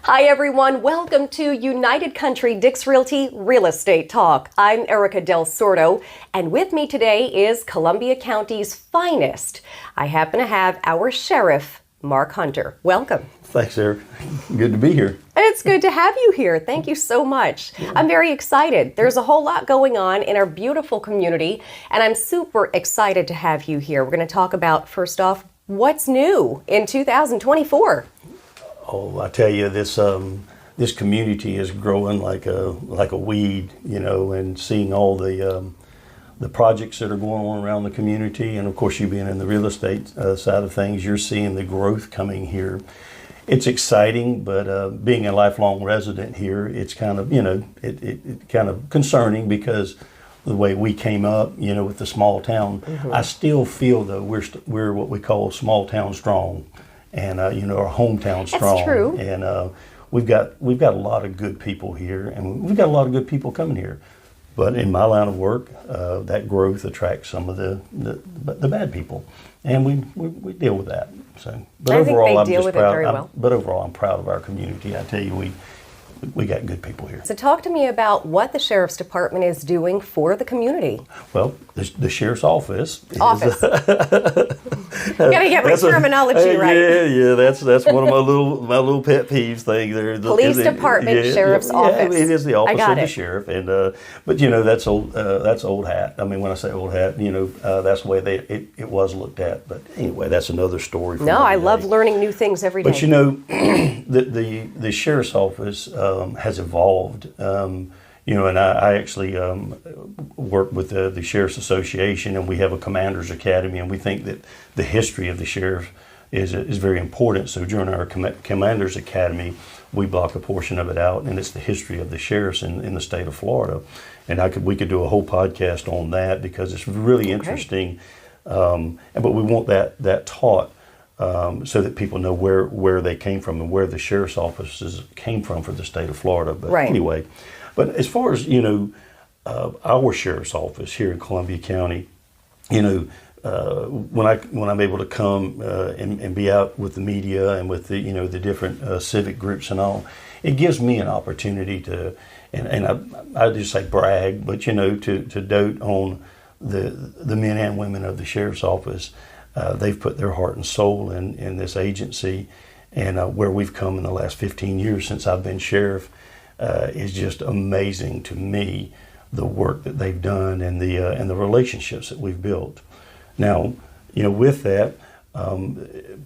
Hi everyone, welcome to United Country Dix Realty Real Estate Talk. I'm Erica Del Sordo, and with me today is Columbia County's finest. I happen to have our sheriff, Mark Hunter. Welcome. Thanks, Eric. Good to be here. It's good to have you here. Thank you so much. Yeah. I'm very excited. There's a whole lot going on in our beautiful community, and I'm super excited to have you here. We're going to talk about, first off, what's new in 2024. Oh, I tell you, this community is growing like a weed, you know, and seeing all the projects that are going on around the community, and of course, you being in the real estate side of things, you're seeing the growth coming here. It's exciting, but being a lifelong resident here, it's kind of, you know, it kind of concerning because the way we came up, you know, with the small town. Mm-hmm. I still feel though we're what we call small town strong. And you know, our hometown strong. That's true. And we've got a lot of good people here, and we've got a lot of good people coming here. But in my line of work, that growth attracts some of the bad people, and we deal with that. So, but overall, I'm just proud. But overall, I'm proud of our community. I tell you, we got good people here. So talk to me about what the Sheriff's Department is doing for the community. Well, the Sheriff's Office. Gotta get my terminology right. Yeah, that's one of my little pet peeves thing there. Police Department, Sheriff's Office. It is the office of the sheriff, and but you know that's old hat. I mean, when I say old hat, you know that's the way it was looked at. But anyway, that's another story. No, I love learning new things every day. But you know, the Sheriff's Office has evolved. You know, and I actually work with the Sheriff's Association, and we have a Commander's Academy, and we think that the history of the Sheriff is very important. So during our Commander's Academy, we block a portion of it out, and it's the history of the sheriffs in the state of Florida. And we could do a whole podcast on that because it's really interesting. But we want that taught so that people know where they came from and where the Sheriff's offices came from for the state of Florida. But anyway. But as far as, you know, our sheriff's office here in Columbia County, you know, when I'm able to come and be out with the media and with the, you know, the different civic groups and all, it gives me an opportunity to, and I just say brag, but, you know, to dote on the men and women of the sheriff's office. They've put their heart and soul in this agency, and where we've come in the last 15 years since I've been sheriff. Is just amazing to me, the work that they've done and the relationships that we've built. Now, you know, with that, a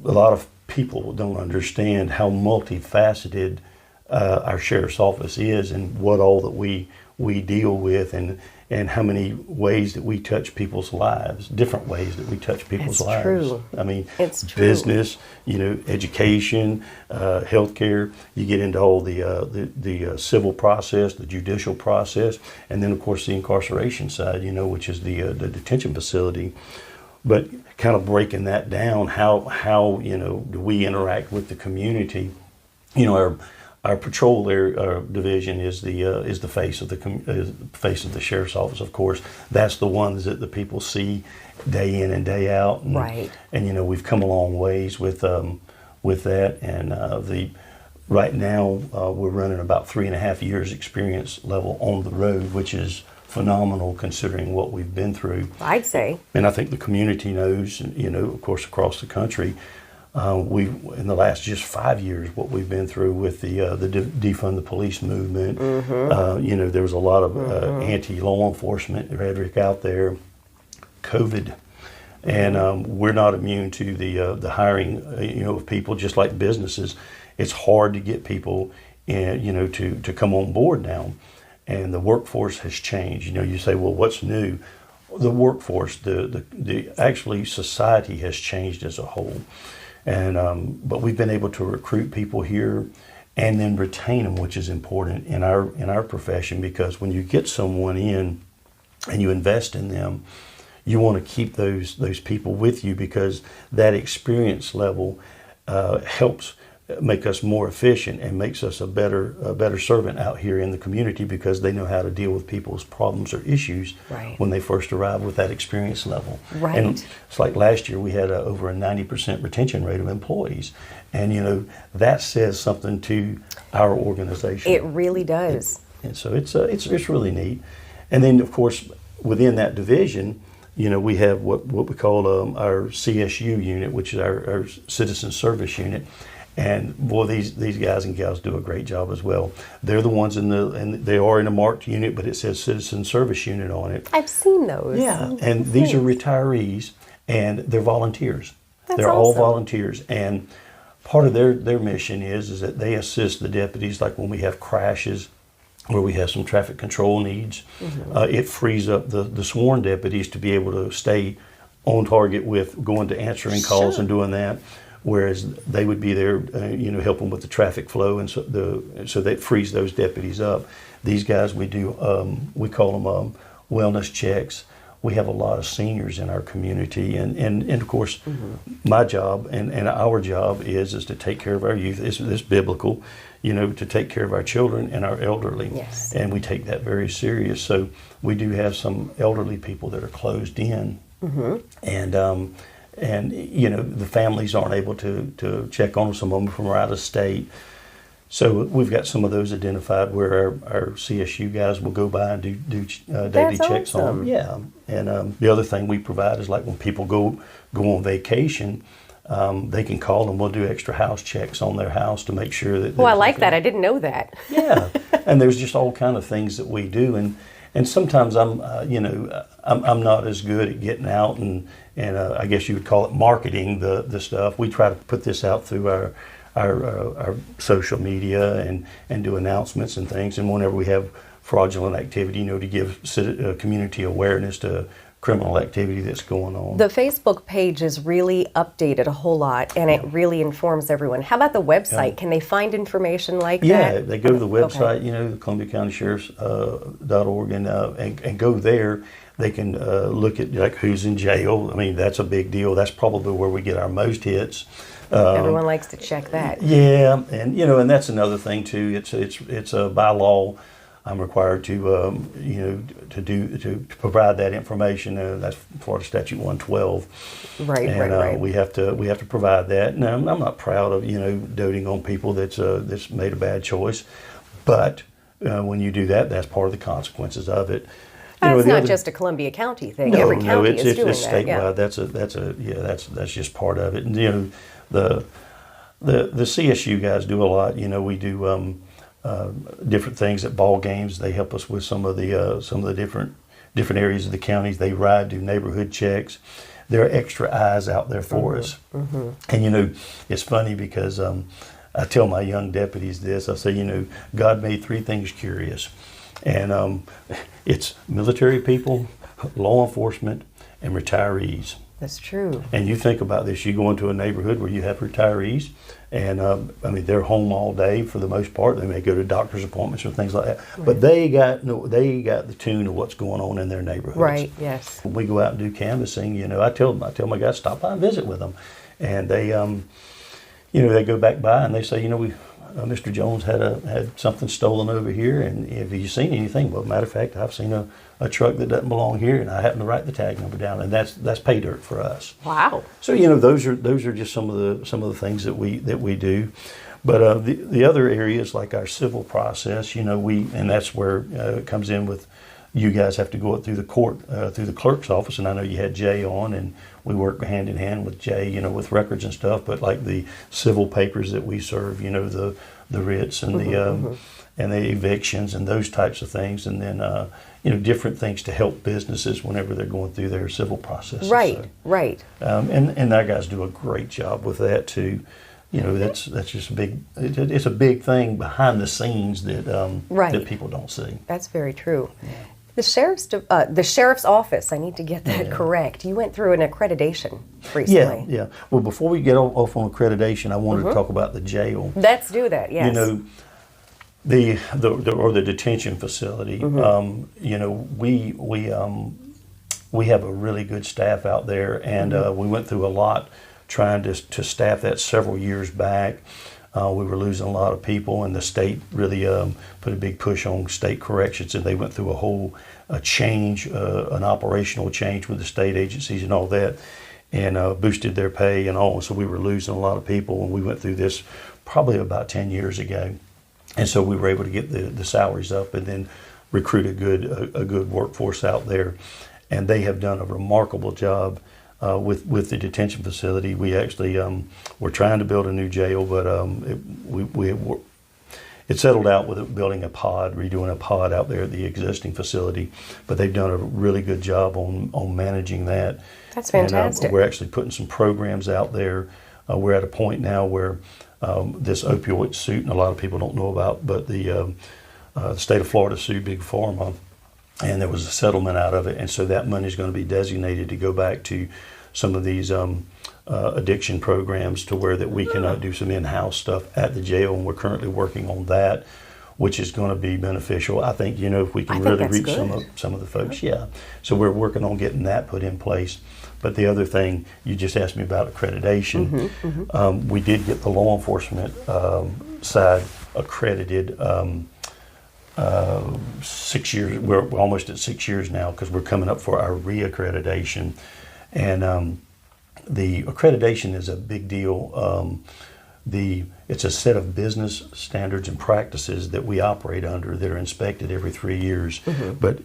lot of people don't understand how multifaceted our sheriff's office is and what all that we deal with and how many ways that we touch people's lives, different ways that we touch people's lives. True. I mean, it's true. Business, you know, education, healthcare. You get into all the civil process, the judicial process, and then of course the incarceration side, you know, which is the detention facility. But kind of breaking that down, how you know do we interact with the community? You know, our patrol division is the face of the sheriff's office. Of course, that's the ones that the people see day in and day out. And, right. And you know, we've come a long ways with that. And right now we're running about 3.5 years experience level on the road, which is phenomenal considering what we've been through. I'd say. And I think the community knows. You know, of course, across the country. In the last just 5 years, what we've been through with the defund the police movement, you know, there was a lot of anti-law enforcement rhetoric out there, COVID, and we're not immune to the hiring, you know, of people. Just like businesses, it's hard to get people, you know, to come on board now, and the workforce has changed. You know, you say, well, what's new? The workforce, actually society has changed as a whole. And but we've been able to recruit people here and then retain them, which is important in our profession, because when you get someone in and you invest in them, you want to keep those people with you, because that experience level helps make us more efficient and makes us a better servant out here in the community, because they know how to deal with people's problems or issues Right. when they first arrive with that experience level. Right. And it's like last year we had over a 90% retention rate of employees, and that says something to our organization. It really does. And so it's really neat. And then of course within that division, we have what we call our CSU unit, which is our Citizen Service Unit. And boy, these guys and gals do a great job as well. They're the ones and they are in a marked unit, but it says Citizen Service Unit on it. I've seen those. Yeah, and these are retirees, and they're volunteers. That's They're all awesome. volunteers, and part of their mission is that they assist the deputies, like when we have crashes, where we have some traffic control needs. It frees up the sworn deputies to be able to stay on target with going to answering calls and doing that, whereas they would be there, helping with the traffic flow, and so that frees those deputies up. These guys, we do, we call them wellness checks. We have a lot of seniors in our community, and of course, my job and our job is to take care of our youth. It's biblical, to take care of our children and our elderly. Yes. And we take that very serious. So we do have some elderly people that are closed in, and the families aren't able to check on them. Some of them from out of state. So we've got some of those identified where our CSU guys will go by and do daily That's checks on awesome. them. Yeah, and the other thing we provide is like when people go on vacation, they can call and we'll do extra house checks on their house to make sure that. Well, I like that. I didn't know that. Yeah, and there's just all kind of things that we do, and sometimes I'm not as good at getting out and I guess you would call it marketing the stuff. We try to put this out through our social media and do announcements and things. And whenever we have fraudulent activity, to give community awareness to criminal activity that's going on. The Facebook page is really updated a whole lot, and it really informs everyone. How about the website? Yeah. Can they find information like Yeah, that? they go to the website, Okay. the Columbia County Sheriff's .org, and go there. They can look at like who's in jail. I mean, that's a big deal. That's probably where we get our most hits. Everyone likes to check that. Yeah, and and that's another thing too. It's by law. I'm required to to provide that information. That's Florida Statute 112. Right, And right. we have to provide that. And I'm not proud of doting on people that's made a bad choice, but when you do that, that's part of the consequences of it. It's not just a Columbia County thing. Every county is doing it's that. Yeah. statewide. That's just part of it. And the CSU guys do a lot. We do different things at ball games. They help us with some of the different areas of the counties. They do neighborhood checks. There are extra eyes out there for us. And it's funny because I tell my young deputies this. I say, God made three things curious, and it's military people, law enforcement, and retirees. That's true. And you think about this, you go into a neighborhood where you have retirees, and they're home all day for the most part. They may go to doctor's appointments or things like that, but they got the tune of what's going on in their neighborhoods. Right. Yes. When we go out and do canvassing, I tell my guys, stop by and visit with them, and they they go back by and they say, Mr. Jones had something stolen over here, and have you seen anything? Well, matter of fact, I've seen a truck that doesn't belong here, and I happen to write the tag number down, and that's pay dirt for us. Wow. So those are just some of the things that we do. But the other areas like our civil process, and that's where it comes in with. You guys have to go up through the court, through the clerk's office, and I know you had Jay on, and we work hand in hand with Jay, with records and stuff. But like the civil papers that we serve, the writs and and the evictions and those types of things, and then different things to help businesses whenever they're going through their civil processes. Right. So, Right. and our guys do a great job with that too. That's just a big. It's a big thing behind the scenes that that people don't see. That's very true. Yeah. The sheriff's office, I need to get that correct. You went through an accreditation recently. Yeah. Well, before we get off on accreditation, I wanted to talk about the jail. Let's do that. Yes. The detention facility. We have a really good staff out there, and we went through a lot trying to staff that several years back. We were losing a lot of people, and the state really put a big push on state corrections, and they went through a whole change, an operational change with the state agencies and all that, and boosted their pay and all. So we were losing a lot of people, and we went through this probably about 10 years ago. And so we were able to get the salaries up and then recruit a good workforce out there. And they have done a remarkable job with the detention facility. We actually we're trying to build a new jail, but it settled out with building redoing a pod out there at the existing facility. But they've done a really good job on managing that. That's fantastic. And, we're actually putting some programs out there. We're at a point now where this opioid suit, and a lot of people don't know about, but the state of Florida sued Big Pharma, and there was a settlement out of it, and so that money is going to be designated to go back to some of these addiction programs, to where that we can do some in-house stuff at the jail, and we're currently working on that, which is going to be beneficial. I think, if we can really reach some of the folks, yeah. So we're working on getting that put in place. But the other thing, you just asked me about accreditation. We did get the law enforcement side accredited 6 years. We're almost at 6 years now, because we're coming up for our reaccreditation. And the accreditation is a big deal. It's a set of business standards and practices that we operate under that are inspected every 3 years. But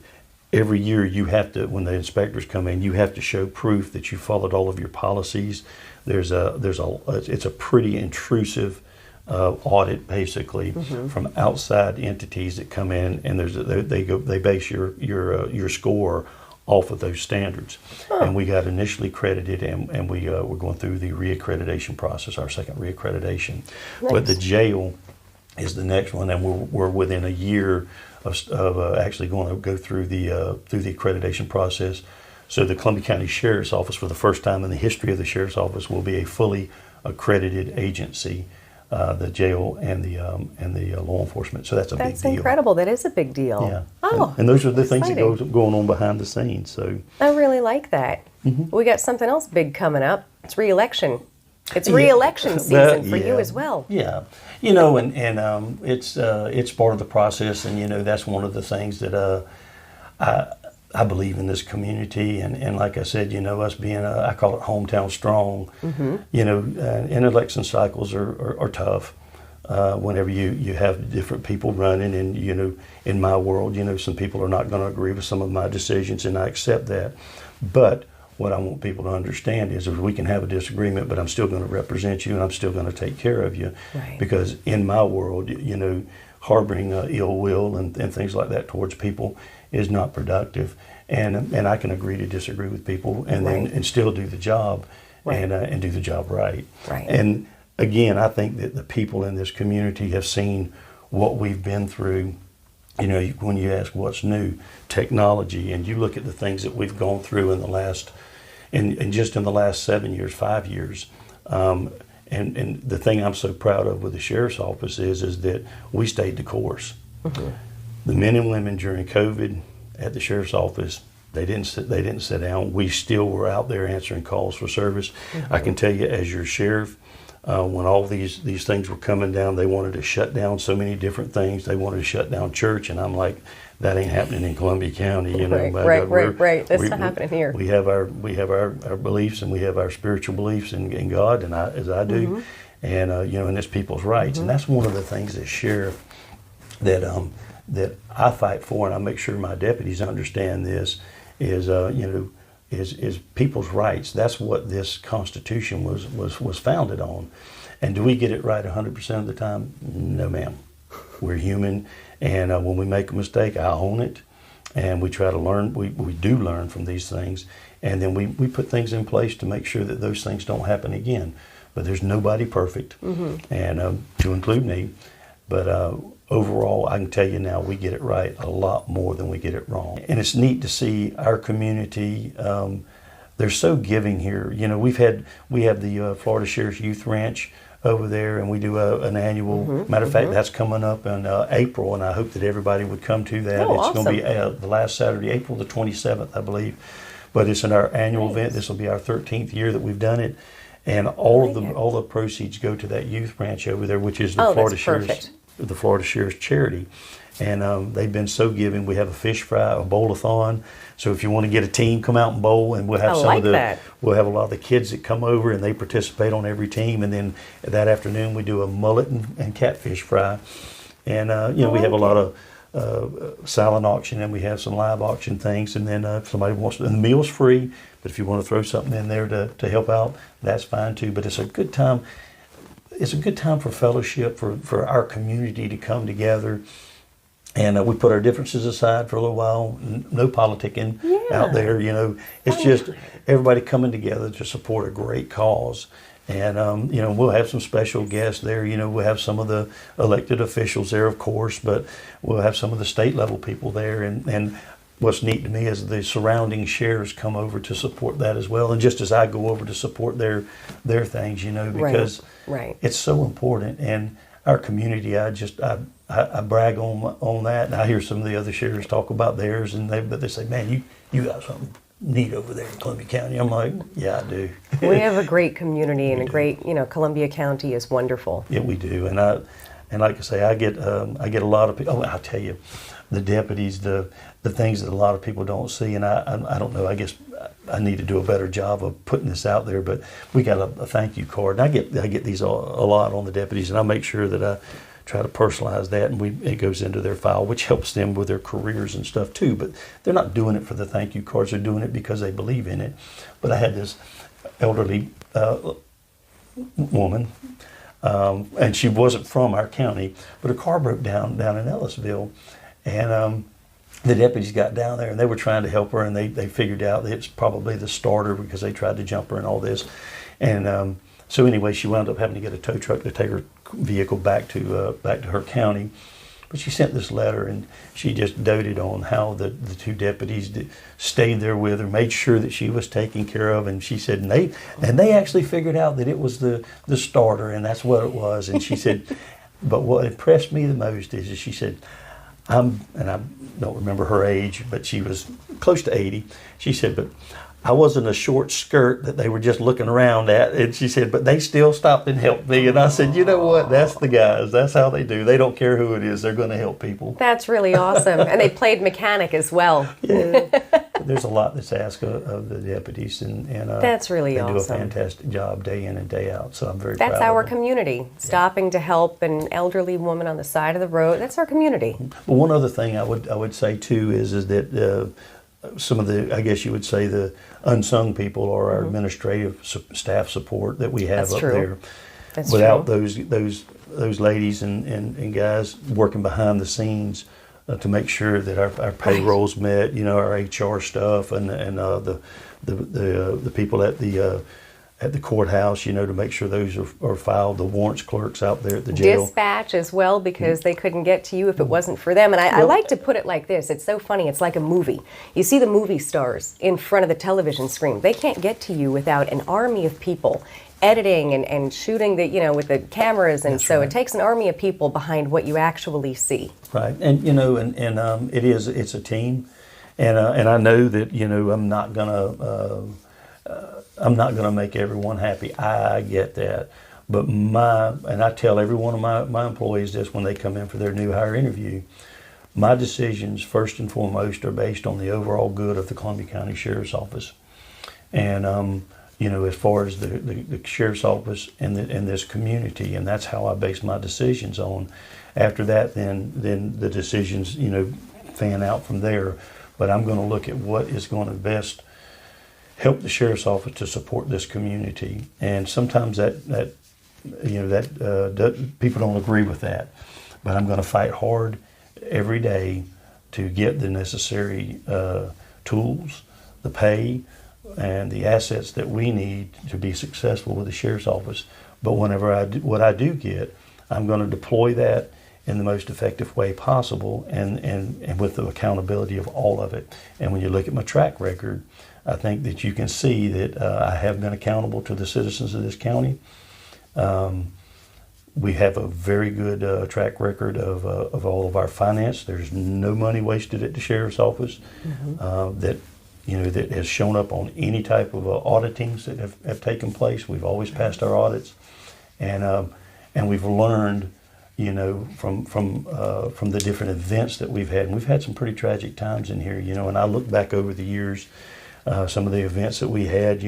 every year you have to, when the inspectors come in, you have to show proof that you followed all of your policies. It's a pretty intrusive audit, basically, from outside entities that come in, and they base your score off of those standards. And we got initially accredited, and we're going through the reaccreditation process, our second reaccreditation. Nice. But the jail is the next one, and we're within a year of actually going to go through the accreditation process. So the Columbia County Sheriff's Office, for the first time in the history of the Sheriff's Office, will be a fully accredited agency. The jail and the law enforcement. So that's a big deal. That's incredible. That is a big deal. Yeah. Oh, and those are the things exciting. that going on behind the scenes. So I really like that. We got something else big coming up. It's re-election. It's re-election season for you as well. Yeah, and it's part of the process, and that's one of the things that I believe in this community, and like I said, us being I call it hometown strong. And election cycles are tough. Whenever you have different people running, and in my world, some people are not going to agree with some of my decisions, and I accept that. But what I want people to understand is we can have a disagreement, but I'm still going to represent you, and I'm still going to take care of you. Right. Because in my world, harboring ill will and things like that towards people is not productive. And I can agree to disagree with people, and still do the job, and do the job right. Right. And again, I think that the people in this community have seen what we've been through. When you ask what's new, technology, and you look at the things that we've gone through in the last, and just in the last 7 years, 5 years, and the thing I'm so proud of with the Sheriff's Office is that we stayed the course. The men and women during COVID at the Sheriff's Office, they didn't sit down. We still were out there answering calls for service. I can tell you, as your sheriff, when all these things were coming down, they wanted to shut down so many different things. They wanted to shut down church, and I'm like, that ain't happening in Columbia County. Right. That's not happening here. We have our beliefs, and we have our spiritual beliefs in God, and as I do, and and it's people's rights, and that's one of the things as sheriff that I fight for, and I make sure my deputies understand this is people's rights. That's what this Constitution was founded on. And do we get it right 100% of the time? No, ma'am. We're human, and when we make a mistake, I own it, and we try to learn. We do learn from these things, and then we put things in place to make sure that those things don't happen again. But there's nobody perfect, and to include me. But overall, I can tell you now, we get it right a lot more than we get it wrong. And it's neat to see our community. They're so giving here. We have the Florida Sheriff's Youth Ranch over there, and we do an annual. Matter of fact, that's coming up in April, and I hope that everybody would come to that. Oh, it's awesome. going to be the last Saturday, April the 27th, I believe. But it's in our annual event. This will be our 13th year that we've done it. And all the proceeds go to that youth branch over there, which is the Florida Shares charity. And they've been so giving. We have a fish fry, a bowl-a-thon. So if you want to get a team, come out and bowl, and we'll have we'll have a lot of the kids that come over and they participate on every team. And then that afternoon we do a mullet and catfish fry. And we have a lot of silent auction, and we have some live auction things. And then if somebody wants to, and the meal's free, but if you want to throw something in there to help out, that's fine too. But it's a good time. It's a good time for fellowship, for our community to come together. And we put our differences aside for a little while. No politicking out there, It's just everybody coming together to support a great cause. And, we'll have some special guests there. We'll have some of the elected officials there, of course, but we'll have some of the state level people there. And what's neat to me is the surrounding shares come over to support that as well. And just as I go over to support their things, because it's so important. And our community, I brag on that, and I hear some of the other shares talk about theirs, but they say, "Man, you got something neat over there in Columbia County." I'm like, "Yeah, I do." We have a great community, and a great, Columbia County is wonderful. Yeah, we do, and like I say, I get a lot of people. Oh, I'll tell you, the deputies, the things that a lot of people don't see, and I don't know. I guess I need to do a better job of putting this out there, but we got a thank you card, and I get these a lot on the deputies, and I make sure that I try to personalize that, and it goes into their file, which helps them with their careers and stuff too. But they're not doing it for the thank you cards; they're doing it because they believe in it. But I had this elderly woman, and she wasn't from our county, but her car broke down in Ellisville, and the deputies got down there, and they were trying to help her, and they figured out that it's probably the starter because they tried to jump her and all this, and so anyway, she wound up having to get a tow truck to take her vehicle back to her county. But she sent this letter, and she just doted on how the two deputies stayed there with her, made sure that she was taken care of, and she said, and they actually figured out that it was the starter, and that's what it was. And she said, but what impressed me the most is she said, and I don't remember her age, but she was close to 80. She said, but I wasn't a short skirt that they were just looking around at. And she said, but they still stopped and helped me. And I said, you know what? That's the guys. That's how they do. They don't care who it is. They're going to help people. That's really awesome. And they played mechanic as well. Yeah. There's a lot that's asked of the deputies. And that's really awesome. They do a fantastic job day in and day out. So I'm very proud of them. That's our community. Stopping to help an elderly woman on the side of the road. That's our community. Well, one other thing I would say, too, is that some of the, I guess you would say, the unsung people or our administrative staff support that we have up there. That's Without true. those ladies and guys working behind the scenes to make sure that our payroll's met, our HR stuff and the people at the courthouse, to make sure those are filed, the warrants clerks out there at the jail. Dispatch as well, because they couldn't get to you if it wasn't for them. And I like to put it like this. It's so funny. It's like a movie. You see the movie stars in front of the television screen. They can't get to you without an army of people editing and shooting with the cameras. And so it takes an army of people behind what you actually see. Right. And, it's a team. And I know that, I'm not going to make everyone happy. I get that. But and I tell every one of my employees this when they come in for their new hire interview, my decisions first and foremost are based on the overall good of the Columbia County Sheriff's Office. And, as far as the Sheriff's Office and this community, and that's how I base my decisions on. After that, then the decisions, fan out from there. But I'm going to look at what is going to best help the Sheriff's Office to support this community. And sometimes that people don't agree with that. But I'm going to fight hard every day to get the necessary tools, the pay, and the assets that we need to be successful with the Sheriff's Office. But what I do get, I'm going to deploy that in the most effective way possible and with the accountability of all of it. And when you look at my track record, I think that you can see that I have been accountable to the citizens of this county. We have a very good track record of all of our finance. There's no money wasted at the Sheriff's Office. That that has shown up on any type of auditings that have taken place. We've always passed our audits, and we've learned, from the different events that we've had. And we've had some pretty tragic times in here, and I look back over the years, some of the events that we had,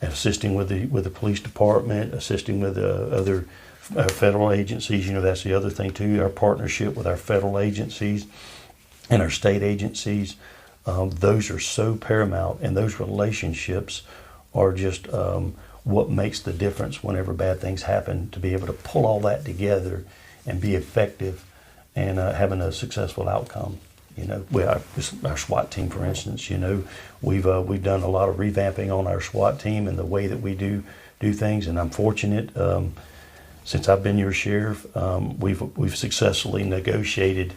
assisting with the police department, assisting with other federal agencies. That's the other thing too, our partnership with our federal agencies and our state agencies. Those are so paramount, and those relationships are just what makes the difference whenever bad things happen, to be able to pull all that together and be effective and having a successful outcome. Our SWAT team, for instance, we've done a lot of revamping on our SWAT team and the way that we do things, and I'm fortunate. Since I've been your sheriff, we've successfully negotiated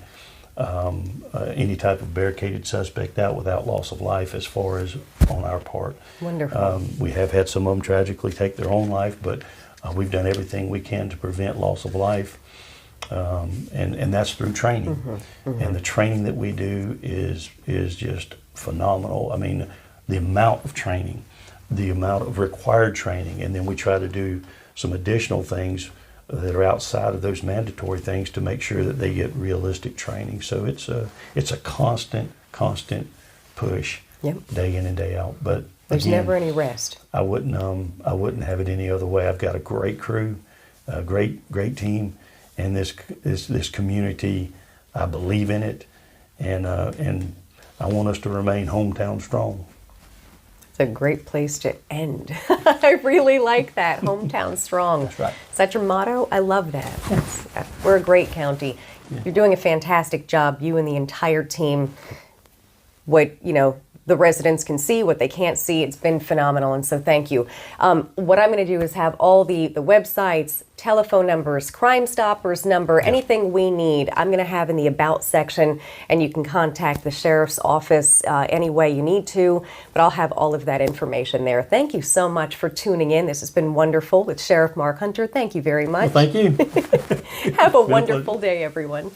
any type of barricaded suspect out without loss of life, as far as on our part. Wonderful. We have had some of them tragically take their own life, but we've done everything we can to prevent loss of life, and that's through training. And the training that we do is just phenomenal. I mean, the amount of training, the amount of required training, and then we try to do some additional things that are outside of those mandatory things to make sure that they get realistic training. So it's a constant push, day in and day out. But there's again, never any rest. I wouldn't have it any other way. I've got a great crew, a great team, and this community. I believe in it, and I want us to remain hometown strong. It's a great place to end. I really like that. Hometown strong. That's right. Is that your motto? I love that. We're a great county. You're doing a fantastic job, you and the entire team. What, the residents can see, what they can't see, it's been phenomenal, and so thank you. What I'm going to do is have all the websites, telephone numbers, Crimestoppers number, anything we need, I'm going to have in the About section, and you can contact the Sheriff's Office any way you need to, but I'll have all of that information there. Thank you so much for tuning in. This has been wonderful with Sheriff Mark Hunter. Thank you very much. Well, thank you. Have a wonderful day, everyone.